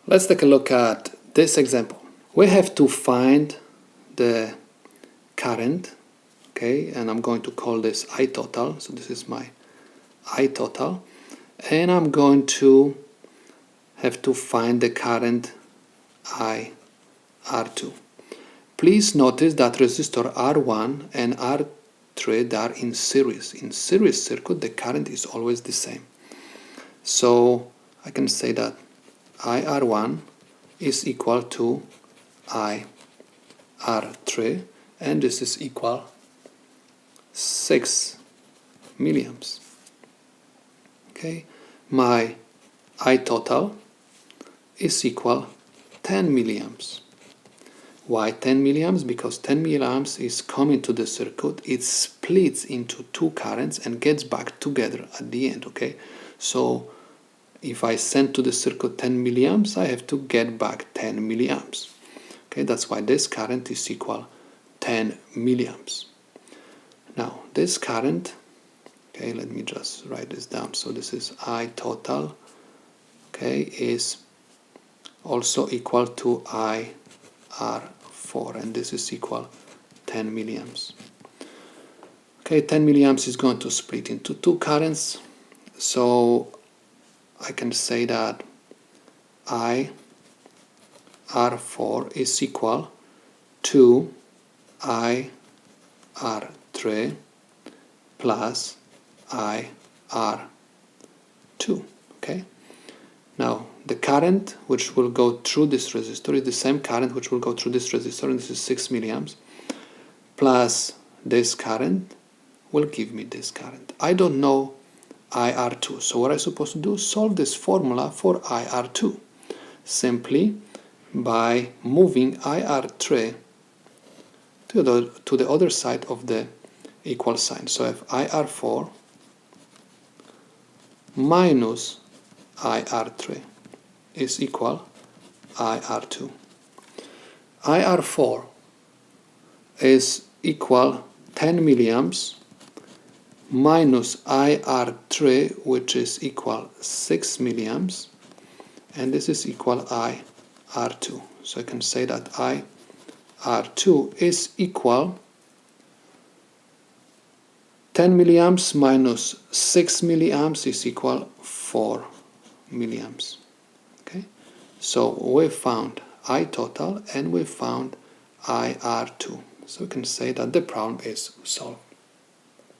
Let's take a look at this example. We have to find the current, okay, and I'm going to call this I total. So this is my I total, and I'm going to have to find the current R2. Please notice that resistor R1 and R3, they are in series. In series circuit, the current is always the same. So I can say that IR1 is equal to IR3, and this is equal 6 milliamps. Okay, my I total is equal 10 milliamps. Why 10 milliamps? Because 10 milliamps is coming to the circuit, it splits into two currents and gets back together at the end, okay? So if I send to the circuit 10 milliamps, I have to get back 10 milliamps. Okay, that's why this current is equal 10 milliamps. Now, this current, okay, let me just write this down. So this is I total, okay, is also equal to IR4, and this is equal 10 milliamps. Okay, 10 milliamps is going to split into two currents, so I can say that IR4 is equal to IR3 plus IR2. Okay. Now the current which will go through this resistor is the same current which will go through this resistor, and this is 6 milliamps, plus this current will give me this current. I don't know IR2, so what I'm supposed to do? Solve this formula for IR2 simply by moving IR3 to the other side of the equal sign. So if IR4 minus IR3 is equal IR2. IR4 is equal 10 milliamps minus IR3, which is equal 6 milliamps, and this is equal IR2. So I can say that IR2 is equal 10 milliamps minus 6 milliamps is equal 4 milliamps. Okay, so we found I total and we found IR2. So we can say that the problem is solved.